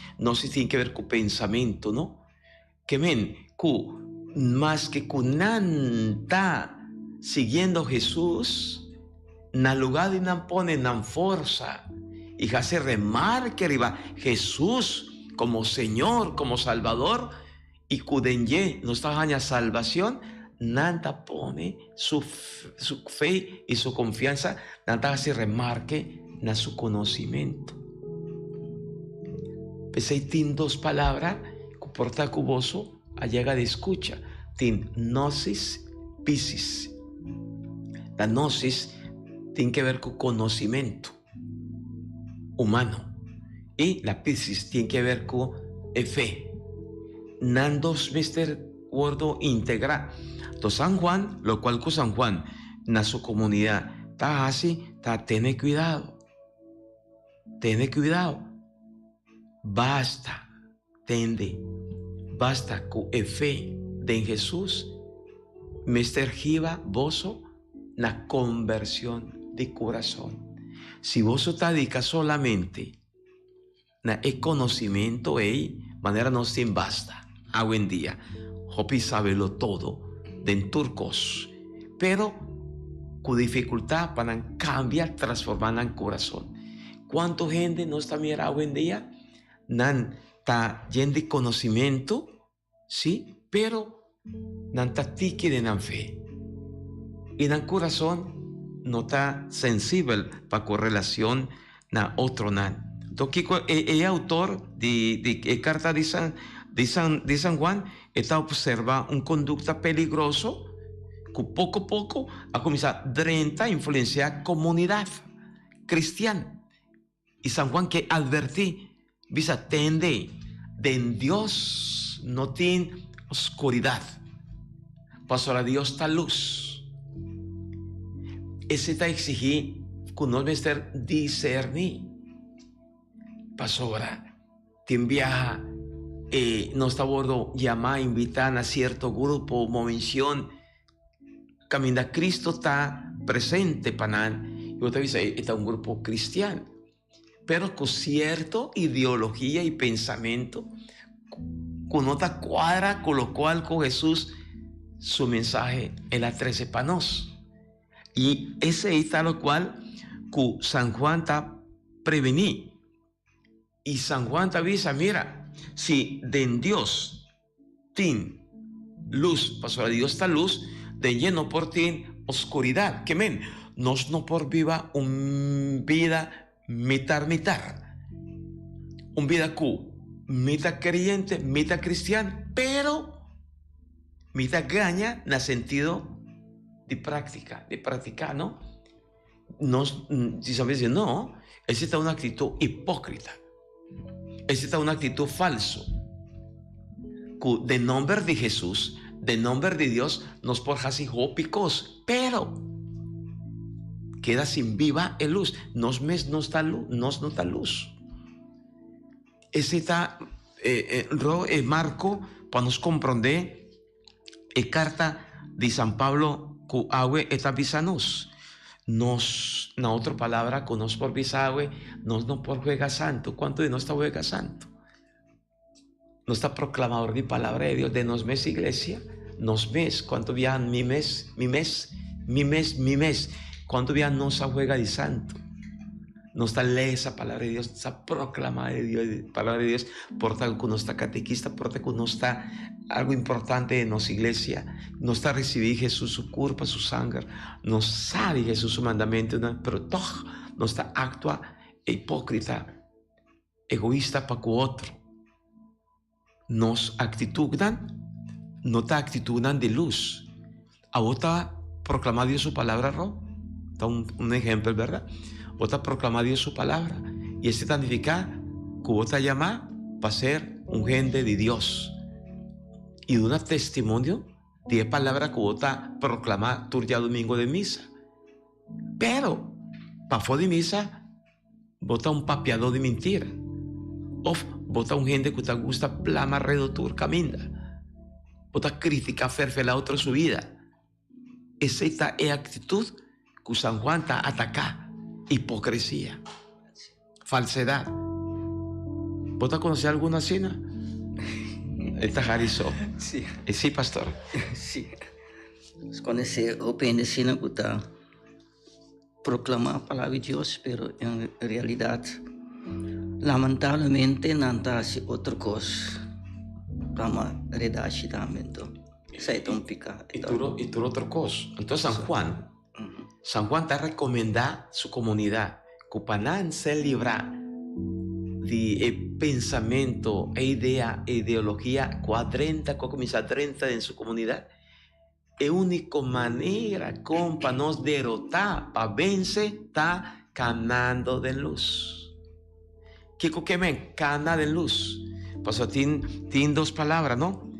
tiene que ver con pensamiento, ¿no? Que más que está siguiendo Jesús, en lugar de no poner fuerza y hace remarque arriba Jesús como Señor, como Salvador, y cudenye nuestra aña salvación, nada pone su fe y su confianza, nada hace remarque en su conocimiento. Pues ahí tiene 2 palabras que porta cuboso a llega de escucha. Tiene gnosis, piscis. La gnosis tiene que ver con conocimiento humano y la piscis tiene que ver con fe. Nandos mister Wordo integra. To San Juan, lo cual con San Juan, en su comunidad, está así, ten cuidado. Basta con fe de Jesús, mister Giva, boso, na conversión de corazón. Si vos te dedicas solamente na el conocimiento, manera no sin basta. Hoy en día, Hopi sabelo todo de turcos, pero con dificultad para cambiar, transformar en corazón. ¿Cuánta gente no está mirando hoy en día? Está lleno de conocimiento, sí, pero no está tique de fe. Y en el corazón no está sensible para correlación na otro nan. Entonces, el autor de carta de San Juan está observa una conducta peligroso que poco a poco ha comenzado a influenciar la comunidad cristiana. Y San Juan que advertí, visa atende, de en Dios no tiene oscuridad. Pasó a Dios está luz. Ese está exigir que no debe ser discernir. Pasó ahora, quien viaja, no está a bordo, llamar, invitar a cierto grupo, mención, camina Cristo está presente para y otra vez está un grupo cristiano, pero con cierta ideología y pensamiento, con otra cuadra, con lo cual con Jesús, su mensaje es la 13 panos. Y ese está lo cual que San Juan está prevenido. Y San Juan te avisa, mira, si de en Dios tiene luz. Pastor, Dios está luz, de lleno por ti oscuridad. Que men, nos no por viva un vida mitad. Un vida cu, mitad creyente, mitad cristiano, pero mitad gaña en el sentido de practicar, ¿no? Si sabes, no, esa está una actitud hipócrita. Esa está una actitud falso. De nombre de Jesús, de nombre de Dios, nos por así picos, pero queda sin viva el luz. Nos da luz. Ese está marco para nos comprender carta de San Pablo que agua está visanos. Nos, na otra palabra, que nos por visagüe, nos no por juega santo. ¿Cuánto de no está juega santo? No está proclamador de palabra de Dios, de nos mes iglesia, nos mes, ¿cuánto vean mi mes? ¿Cuánto vean no se juega de santo? No está lee esa palabra de Dios, esa proclama de Dios, palabra de Dios, por tal que no está catequista, por tal que no está algo importante en nuestra iglesia, no está recibir Jesús su culpa, su sangre, no sabe Jesús su mandamiento, pero todo no está actúa hipócrita, egoísta para con otro. Nos actitudan, no está actitudan de luz. Ahora proclamar Dios su palabra, ¿no? Está un ejemplo, ¿verdad? Otra proclamar Dios su palabra. Y este significa que otra llama para ser un gente de Dios. Y de un testimonio de palabra que otra proclama tu día domingo de misa. Pero, para fuera de misa, bota un papiado de mentira. O bota un gente que te gusta plama redotur caminda. Bota crítica ferfe la otra su vida. Esa es la actitud que San Juan está atacando. Hipocresía, falsedad. ¿Vos te conocés alguna cena? Esta jarizó. Sí. Sí, pastor. Sí. Conocer o pendecina que está proclamar a palavra de Dios, pero en realidad, lamentablemente, no está haciendo otra cosa para redactar también. Eso es un pecado. Y tú otra cosa. Entonces, San Juan te recomienda a su comunidad que para se librar de pensamiento, idea, ideología cuadrenta, que comienza a 30 en su comunidad. La única manera para nos derrotar, para vencer, está caminando de luz. ¿Qué me cana de luz? Pues tiene dos palabras, ¿no?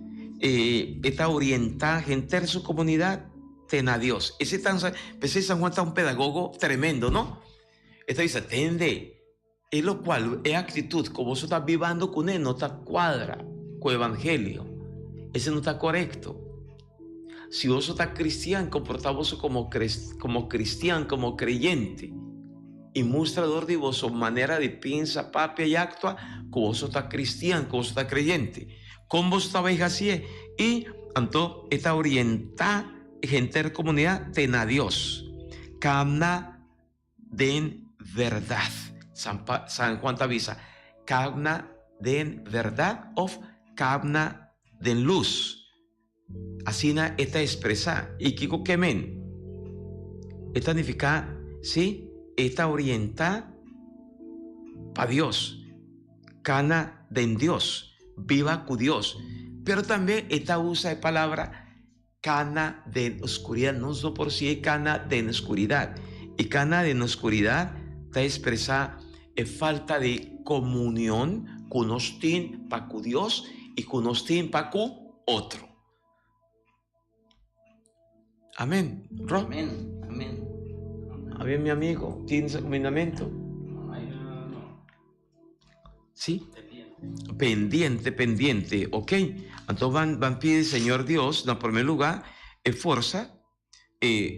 Está orientada gente de su comunidad a Dios. Ese San Juan está un pedagogo tremendo, ¿no? Esto dice, entiende, es lo cual es actitud, como vos estás viviendo con él, no está cuadra con el evangelio. Ese no está correcto. Si vos estás cristiano, comportamos como cristiano, como creyente, y mostrador de vos manera de pensar, papia y actúa, que vos estás cristiano, que vos estás creyente. Como vos estabais así, y entonces está orientada gente de comunidad a Dios. Camna de verdad. San Juan te avisa. Camna de verdad o camna de luz. Así está expresada. Y Kiko Kemen. Esta significa, sí, está orientada para Dios. Cana de Dios. Viva con Dios. Pero también esta usa la palabra cana de oscuridad, no solo por sí cana de oscuridad. Y cana de oscuridad está expresada en falta de comunión con nosotros para con Dios y con nosotros para con otro. Amén. Amén. A ver, mi amigo, ¿tienes recomendamiento? Sí. Pendiente, ok. Entonces van pedir, Señor Dios, en primer lugar, fuerza,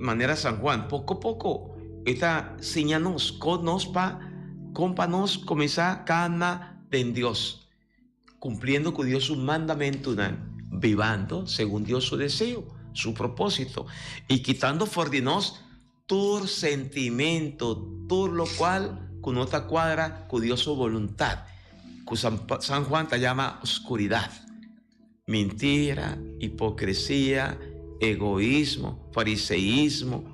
manera San Juan, poco a poco, esta señanos, nos nos comenzar cana de Dios, cumpliendo con Dios su mandamiento, vivando según Dios su deseo, su propósito, y quitando fuera de nos tu sentimiento, todo lo cual con otra cuadra con Dios su voluntad. Que San Juan te llama oscuridad. mentira, hipocresía, egoísmo, fariseísmo.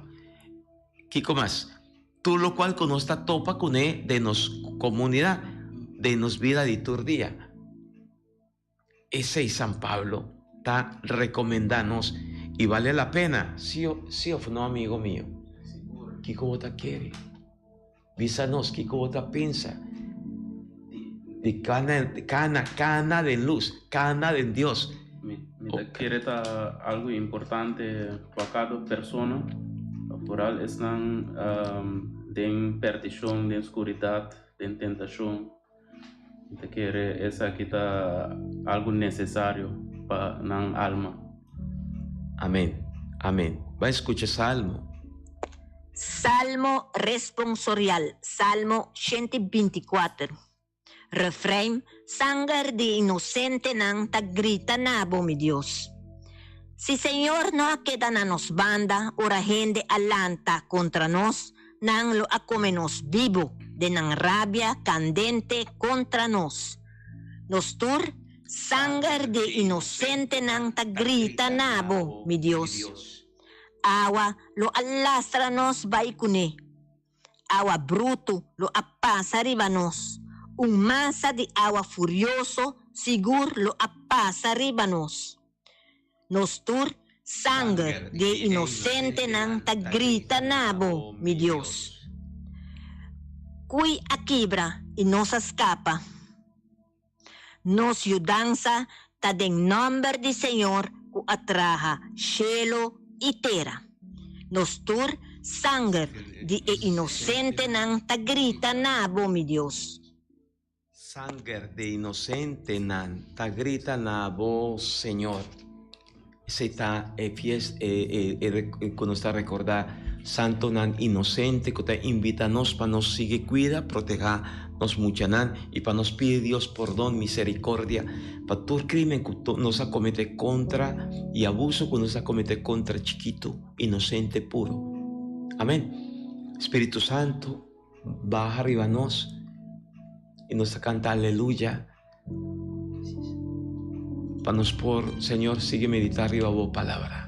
¿Qué más? Tú lo cual conozca topa con de nos comunidad, de nos vida liturgia. Ese es San Pablo está recomendándonos y vale la pena. Sí o no, amigo mío. ¿Qué cosa quiere? Vísanos, ¿qué cosa piensa? De cana de luz, cana de Dios. Quiere algo importante para cada persona. Por ahí están de perdición, de oscuridad, de tentación. Te quiere esa quita algo necesario para la alma. Amén, amén. Va a escuchar Salmo. Salmo responsorial, Salmo 124. Refrém, sangue de inocente nang tagrita nabo, mi Dios. Si Señor no queda na nos banda, ora gente alanta contra nos, nang lo acomenos vivo, de nang rabia candente contra nos. Nos tur, sangue de inocente nang tagrita nabo, mi Dios. Awa lo alastra nos baikune. Awa bruto lo apasa ribanos. Un masa de agua furioso, sigur lo apasa ribanos. Nos tur, sangue de inocente nang tagrita nabo, mi Dios. Cui akibra y nos escapa. Nos yudanza ta den nombre de Señor ku atraja cielo y tierra. Nos tur, sangue de inocente nang tagrita nabo, mi Dios. Sangue de inocente nan tagrita nabo, Señor. Ese está cuando está recordar santo nan inocente que te invita a nos para nos sigue cuida, proteja nos muchanan y para nos pide Dios perdón, misericordia para todo crimen que nos acomete contra y abuso que nos acomete contra chiquito, inocente, puro. Amén. Espíritu Santo, baja arriba a nos y nos canta aleluya. Para nos por, Señor, sigue meditar arriba vos palabra.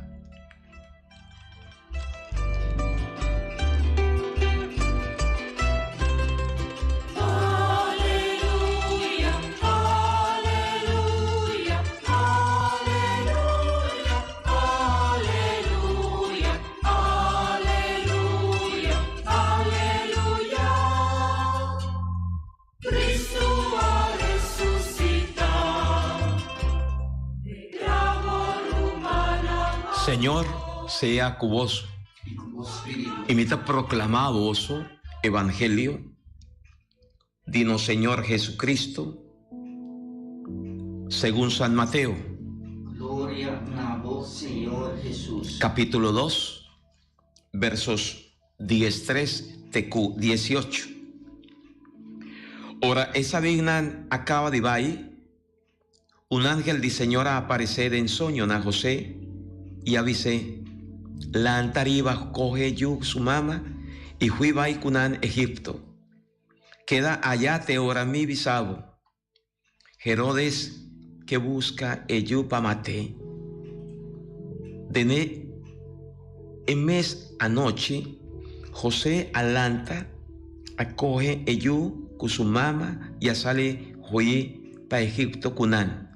Señor, sea con vos. Imita proclamar vos evangelio. Dinos, Señor Jesucristo, según San Mateo. Gloria a vos, Señor Jesús. Capítulo 2, versos 13, 18. Ahora, esa digna acaba de ir. Un ángel del Señor a aparecer en sueño a José y avisé, la antariba coge yu su mamá y fui va cunan Egipto. Queda allá te ora mi bisabo. Herodes que busca ello pa mate. Dene en mes anoche José alanta acoge ello con su mamá y sale hoy pa Egipto cunan.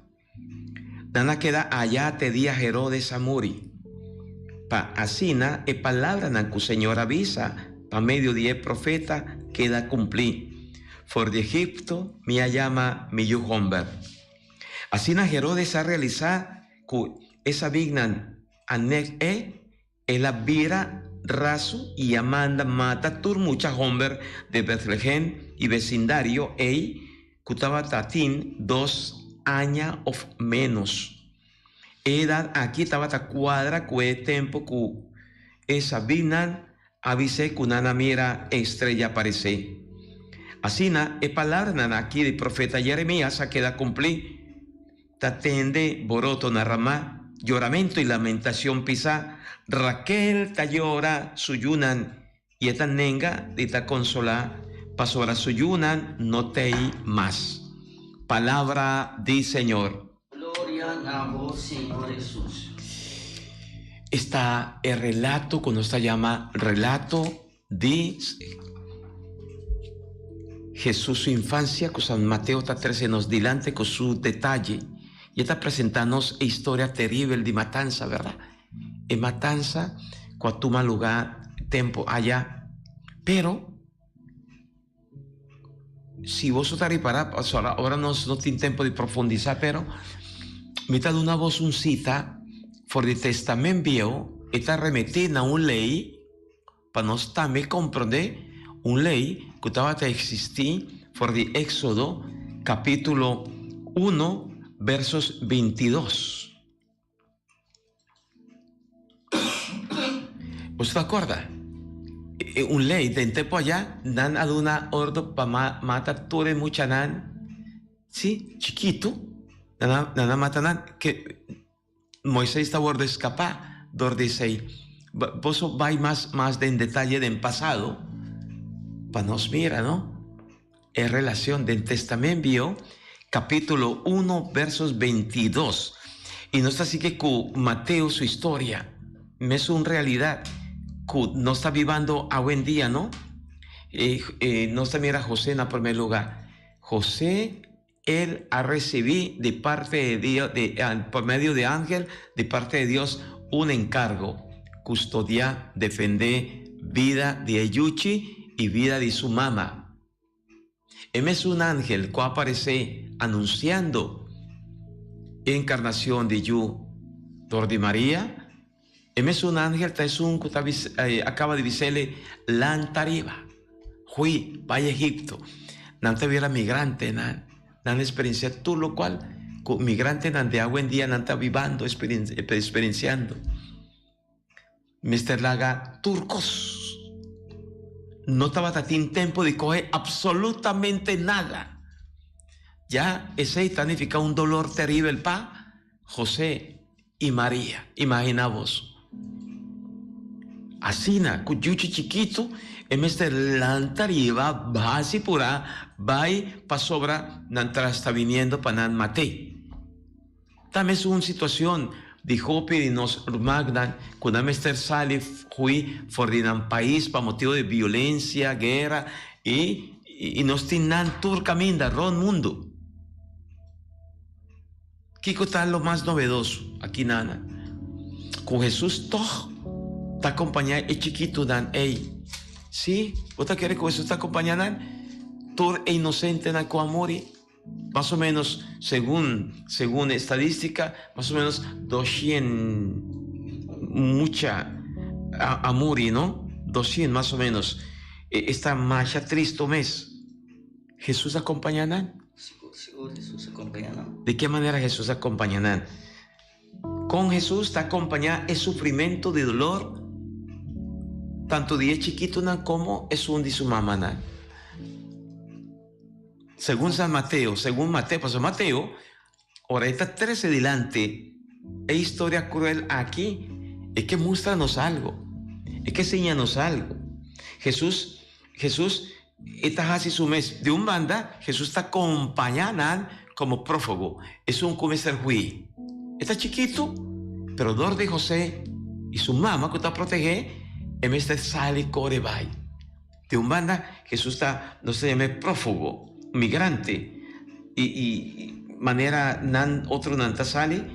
Nana queda allá te día Herodes amuri. Pa asina e palabra nan cu Señor avisa, pa medio de profeta queda cumplir. For de Egipto mi llama mi yuhomber. Asina Herodes a realizar cu esa vignan anek el vira raso y amanda mata tur mucha homber de Betlehem y vecindario cutaba tatin 2 años o menos. Edad aquí estaba ta cuadra cue tiempo cu esa vignan avise cunana mira estrella aparece. Asina e palabra nana aquí de profeta Jeremías a queda cumplir. Tatende boroto narrama, lloramento y lamentación pisa. Raquel ta llora suyunan y esta nenga de ta consola pasora suyunan no te más. Palabra di Señor. Gloria gloria a vos, Señor Jesús. Está el relato, cuando se llama relato de Jesús, su infancia, con San Mateo 13 nos dilante con su detalle. Y está presentándonos historia terrible de matanza, ¿verdad? En matanza, cuando toma lugar, tiempo allá. Pero, si vos estás para ahora no tiene tiempo de profundizar, pero mitad de una voz un cita, por el testamento viejo, está remetida a una ley, para nos también comprender, una ley que estaba a existir, por el Éxodo, capítulo 1, versos 22. ¿Usted se acuerda? Un ley de tiempo allá, dan a una orden para matar todo mucha nan, sí, chiquito, nada matan que Moisés está por escapar, dice, vos vais más en detalle del pasado, para nos mira, ¿no? En relación del testamento, capítulo 1, versos 22. Y no está así que con Mateo su historia, es una realidad. No está viviendo a buen día, ¿no? No está mira José en el primer lugar. José, él ha recibido de parte de Dios, por medio de ángel, de parte de Dios, un encargo: custodiar, defender vida de Eyuchi y vida de su mamá. Él es un ángel que aparece anunciando encarnación de Yu, de María. Él es un ángel, es un que acaba de decirle, lantariba, fui, vaya a Egipto. No te viera migrante, no experiencia tú, lo cual, migrante de agua en día, no está viviendo, experienciando. Mr. Laga, turcos. No estaba tan tiempo de coger absolutamente nada. Ya ese significa un dolor terrible para José y María. Imagina vos. Así, con yuchi chiquito, en este lantariba, va así pura, va para sobra, nantra está viniendo para nan mate. También es una situación, dijo Pirinos Magdan, cuando Mr. sale, fui por un país para motivo de violencia, guerra, y nos tienen turca minda, ron mundo. ¿Qué está lo más novedoso aquí, nana? Con Jesús, todo. Está acompañado el chiquito dan, sí, ¿usted quiere que Jesús está acompañando? Todo es inocente en el amori, más o menos, según estadística, más o menos 200, mucha amori, ¿no? 200 más o menos. Esta marcha triste mes. ¿Jesús acompañará? Seguro Jesús acompañará. ¿De qué manera Jesús acompañará? Con Jesús está acompañado el sufrimiento de dolor, tanto de chiquito como es un de su mamá. Según San Mateo, pasó Mateo, ahora está 13 delante, es historia cruel aquí, es que muéstranos algo, es que enséñanos algo. Jesús está así su mes, de un banda, Jesús está acompañando como prófugo, es un comisario juiz. Está chiquito, pero dor de José y su mamá que está protegido, en este sale corebay. De un banda, Jesús está, no se llama prófugo, migrante, y manera otro nanta sale,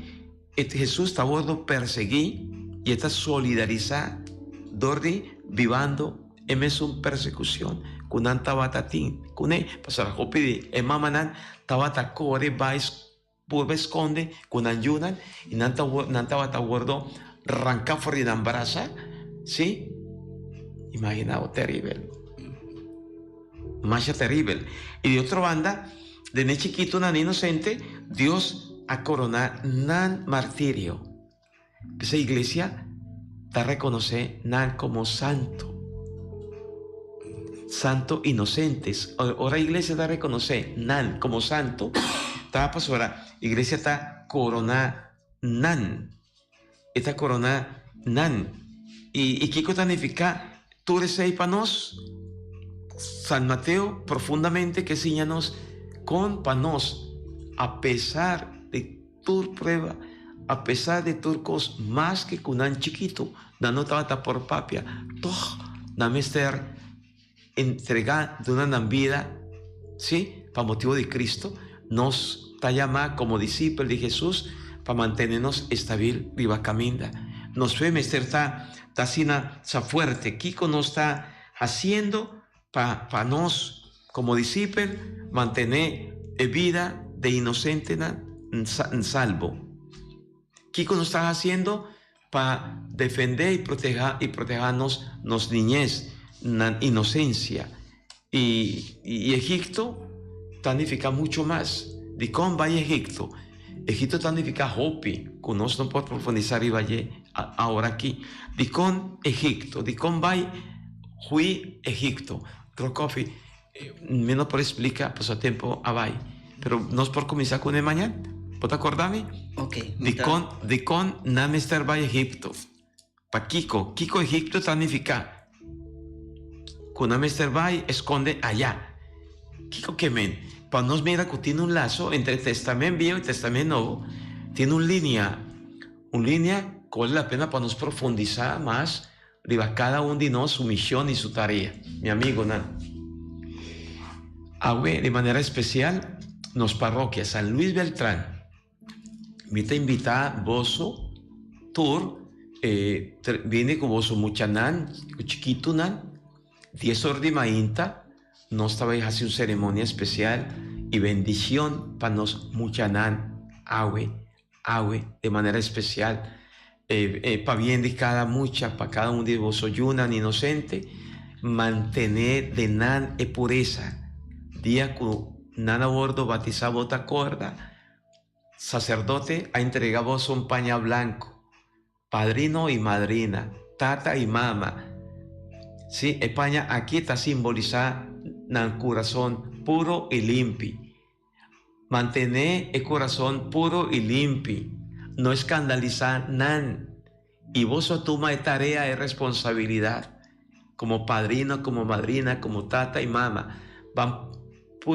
Jesús está a bordo perseguir y está solidarizado, dor de vivando en una persecución, con nanta batatín, con él, pasar a copide, en mamá nan, tabata corebay, por esconde, con ayudan, y nanta bata guardo, arranca fuera de embaraza, ¿sí? Imaginado, terrible. Más terrible. Y de otra banda, de ne chiquito, nan inocente, Dios a coronar nan martirio. Esa iglesia te reconoce nan como santo. Santo inocentes. Ahora iglesia te reconoce nan como santo. Está pasora, iglesia está corona nan. Esta corona nan. ¿Y qué significa? Tú eres ahí para nos. San Mateo profundamente que enseñanos con panos, a pesar de tur prueba, a pesar de turcos más que kunan chiquito, no trata por papia, toh, na mester entregar de una vida, ¿sí? Para motivo de Cristo, nos está llamada como discípulos de Jesús para mantenernos estabil viva caminda. Nos fue mester está sina fuerte, Kiko nos está haciendo para nos como discípulos mantener vida de inocente en salvo. Kiko nos está haciendo para defender y protegernos nos niñez, na inocencia. Y Egipto significa mucho más. De cómo va Egipto. Egipto significa Hopi, que no podemos profundizar y vaya ahora aquí. De cómo Egipto, de cómo va Hui Egipto. Creo que menos por explicar, pues a tiempo a vai. Pero no es por comenzar con el mañana. ¿Puedes acordarme? Ok. De con na mester va Egipto. Pa Kiko Egipto significa cuando mester va esconde allá. Kiko que men, para nos mira que tiene un lazo entre el Testamento Viejo y el Testamento Nuevo, tiene una línea que vale la pena para nos profundizar más arriba cada uno de nosotros su misión y su tarea. Mi amigo Nan. Ahora, de manera especial, nos parroquia San Luis Beltrán. Me te invita Boso Tour, viene con Boso Muchanan, chiquito Nan, 10 horas de mainta, nos estaba haciendo una ceremonia especial y bendición para nos Muchanan, Awe, de manera especial, para bien de cada mucha, para cada uno de vosotros, yunan inocente, mantener de nan e pureza, día que nan a bordo batizado bota corda, sacerdote ha entregado un pañal blanco, padrino y madrina, tata y mama. Sí, España aquí está simbolizada en el corazón puro y limpio. Mantener el corazón puro y limpio, no escandalizar nan. Y vos toma de tarea y responsabilidad, como padrino, como madrina, como tata y mama, van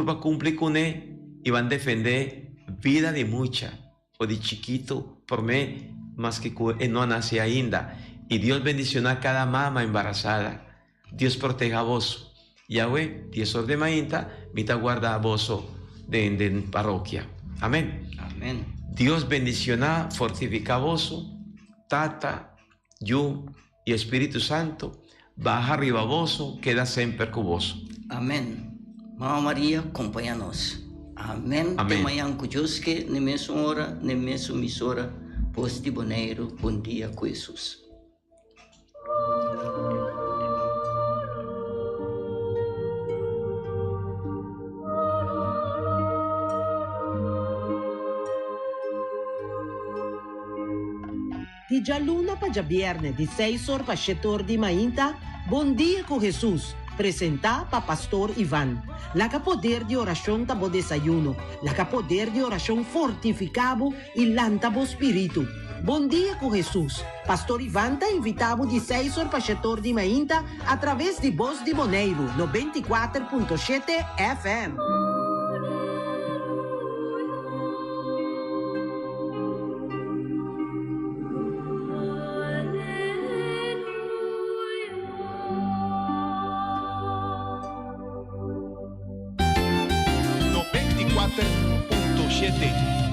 a cumplir con él y van a defender vida de mucha o de chiquito por mí más que no nace ainda. Y Dios bendiciona a cada mamá embarazada. Dios proteja a vos. Yahweh, 10 horas de mainta, mita guarda a vos de parroquia. Amén. Amén. Dios bendiciona, fortifica a vos, Tata, yo y Espíritu Santo, baja arriba a vos, queda siempre con vos. Amén. Mamá María, acompáñanos. Amén. Amén. Amanhã com Deus que nem mesmo hora, nem mesmo emissora, poste boneiro, bom dia com Jesus. Di già luna pa già viernes, di 6 horas pa 7 horas di mainta, Bom Dia com Jesus, presenta pa Pastor Ivan. La que poder de oración tabo desayuno, la que poder de oración fortificado y lantabo espíritu. Bom Dia com Jesus. Pastor Ivan está invitado de 6 horas para 7 horas de mainta através de Voz de Boneiro, 94.7 FM. .7